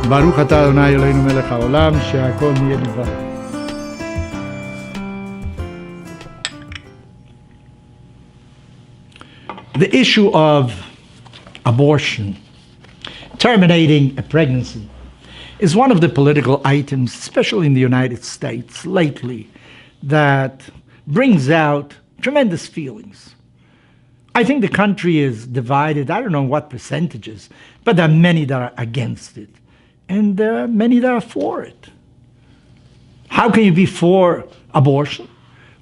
ברוך אתה אדוני אלוהינו מלך העולם, שהכל נהיה לבד. The issue of abortion, terminating a pregnancy, is one of the political items, especially in the United States lately, that brings out tremendous feelings. I think the country is divided, I don't know what percentages, but there are many that are against it, and there are many that are for it. How can you be for abortion?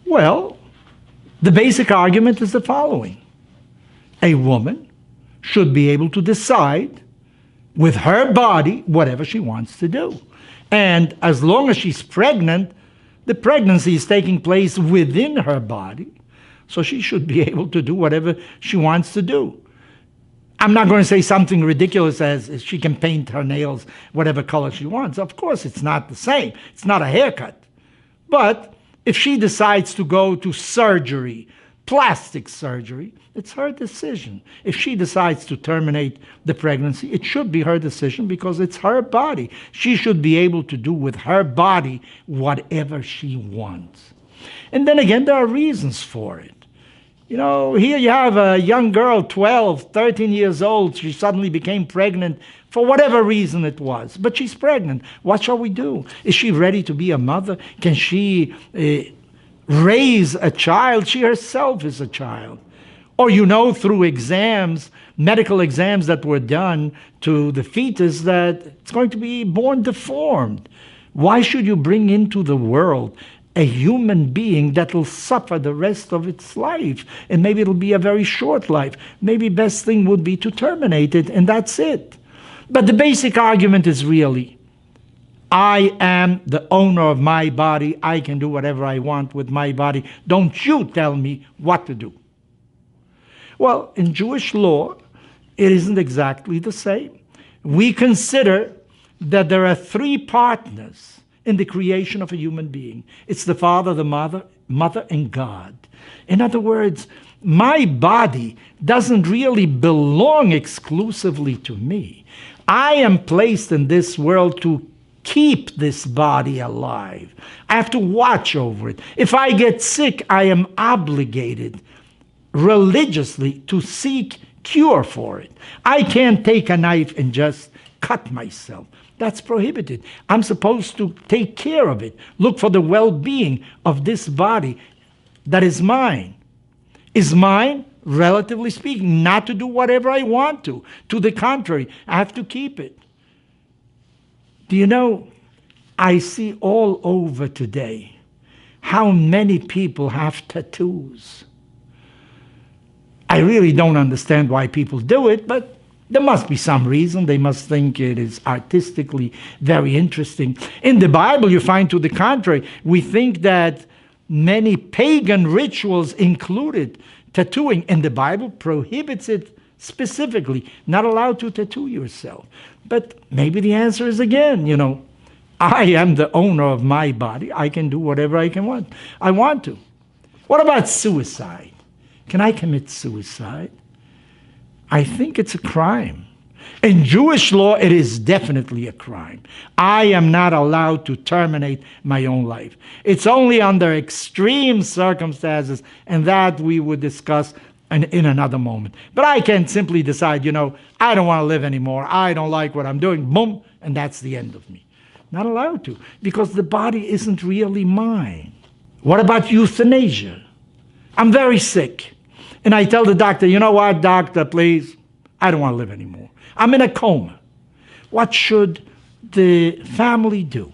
Well, the basic argument is the following. A woman should be able to decide with her body whatever she wants to do. And as long as she's pregnant, the pregnancy is taking place within her body, so she should be able to do whatever she wants to do. I'm not going to say something ridiculous as she can paint her nails whatever color she wants. Of course, it's not the same. It's not a haircut. But if she decides to go to surgery, plastic surgery, it's her decision. If she decides to terminate the pregnancy, it should be her decision because it's her body. She should be able to do with her body whatever she wants. And then again, there are reasons for it. You know, here you have a young girl, 12, 13 years old. She suddenly became pregnant for whatever reason it was. But she's pregnant. What shall we do? Is she ready to be a mother? Can she raise a child? She herself is a child. Or you know through exams, medical exams that were done to the fetus, that it's going to be born deformed. Why should you bring into the world a human being that will suffer the rest of its life? And maybe it'll be a very short life. Maybe best thing would be to terminate it, and that's it. But the basic argument is really, I am the owner of my body. I can do whatever I want with my body. Don't you tell me what to do. Well, in Jewish law, it isn't exactly the same. We consider that there are three partners in the creation of a human being. It's the Father, the Mother, and God. In other words, my body doesn't really belong exclusively to me. I am placed in this world to keep this body alive. I have to watch over it. If I get sick, I am obligated religiously to seek cure for it. I can't take a knife and just cut myself. That's prohibited. I'm supposed to take care of it, look for the well-being of this body that is mine. Is mine, relatively speaking, not to do whatever I want to. To the contrary, I have to keep it. Do you know, I see all over today how many people have tattoos. I really don't understand why people do it, but there must be some reason. They must think it is artistically very interesting. In the Bible, you find to the contrary. We think that many pagan rituals included tattooing, and the Bible prohibits it specifically. Not allowed to tattoo yourself. But maybe the answer is again, you know, I am the owner of my body. I can do whatever I want to. What about suicide? Can I commit suicide? I think it's a crime. In Jewish law, it is definitely a crime. I am not allowed to terminate my own life. It's only under extreme circumstances, and that we would discuss in another moment. But I can't simply decide, you know, I don't want to live anymore. I don't like what I'm doing. Boom, and that's the end of me. Not allowed to, because the body isn't really mine. What about euthanasia? I'm very sick. And I tell the doctor, you know what, doctor, please, I don't want to live anymore. I'm in a coma. What should the family do?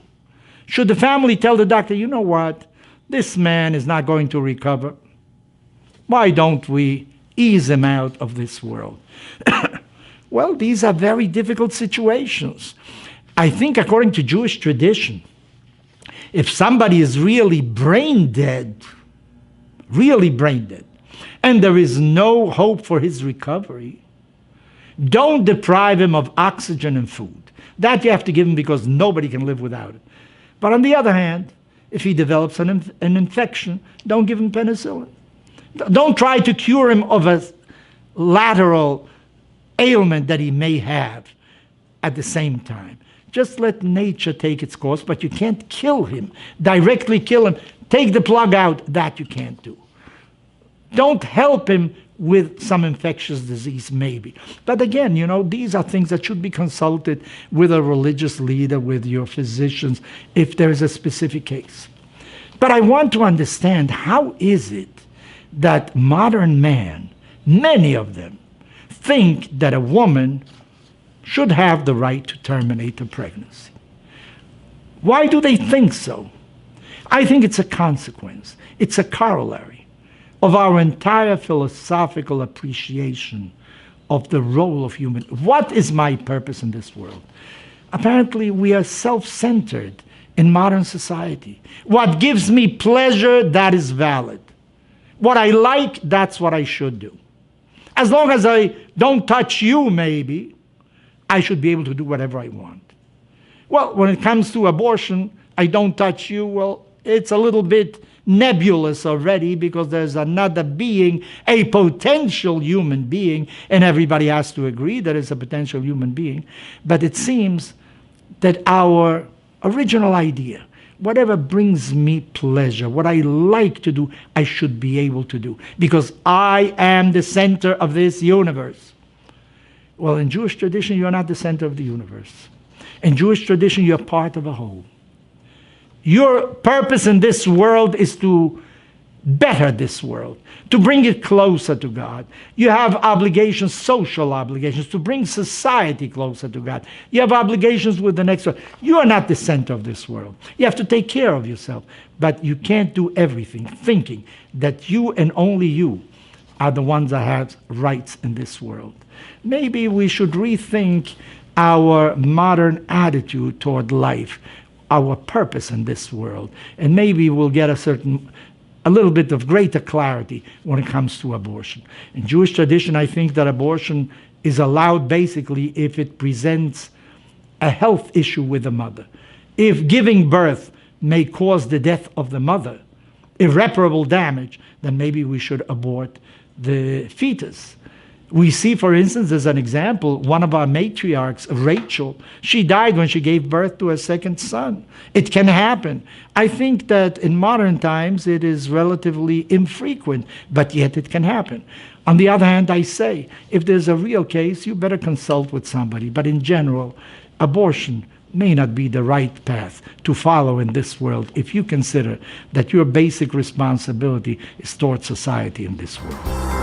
Should the family tell the doctor, you know what, this man is not going to recover. Why don't we ease him out of this world? Well, these are very difficult situations. I think according to Jewish tradition, if somebody is really brain dead, and there is no hope for his recovery, don't deprive him of oxygen and food. That you have to give him because nobody can live without it. But on the other hand, if he develops an infection, don't give him penicillin. Don't try to cure him of a lateral ailment that he may have. at the same time. Just let nature take its course, but you can't kill him, directly kill him. Take the plug out, that you can't do. Don't help him with some infectious disease, maybe. But again, these are things that should be consulted with a religious leader, with your physicians, if there is a specific case. But I want to understand, how is it that modern man, many of them, think that a woman should have the right to terminate a pregnancy? Why do they think so? I think it's a consequence. It's a corollary of our entire philosophical appreciation of the role of human. What is my purpose in this world? Apparently, we are self-centered in modern society. What gives me pleasure, that is valid. What I like, that's what I should do. As long as I don't touch you, maybe, I should be able to do whatever I want. Well, when it comes to abortion, I don't touch you, well, it's a little bit nebulous already, because there's another being, a potential human being, and everybody has to agree that it's a potential human being. But it seems that our original idea, whatever brings me pleasure, what I like to do, I should be able to do, because I am the center of this universe. Well, in Jewish tradition, you're not the center of the universe. In Jewish tradition, you're part of a whole. Your purpose in this world is to better this world, to bring it closer to God. You have obligations, social obligations, to bring society closer to God. You have obligations with the next world. You are not the center of this world. You have to take care of yourself, but you can't do everything thinking that you and only you are the ones that have rights in this world. Maybe we should rethink our modern attitude toward life, our purpose in this world, and maybe we'll get a little bit of greater clarity when it comes to abortion. In Jewish tradition, I think that abortion is allowed basically if it presents a health issue with the mother. If giving birth may cause the death of the mother, irreparable damage, then maybe we should abort the fetus. We see, for instance, as an example, one of our matriarchs, Rachel, she died when she gave birth to a second son. It can happen. I think that in modern times it is relatively infrequent, but yet it can happen. On the other hand, I say, if there's a real case, you better consult with somebody. But in general, abortion may not be the right path to follow in this world if you consider that your basic responsibility is toward society in this world.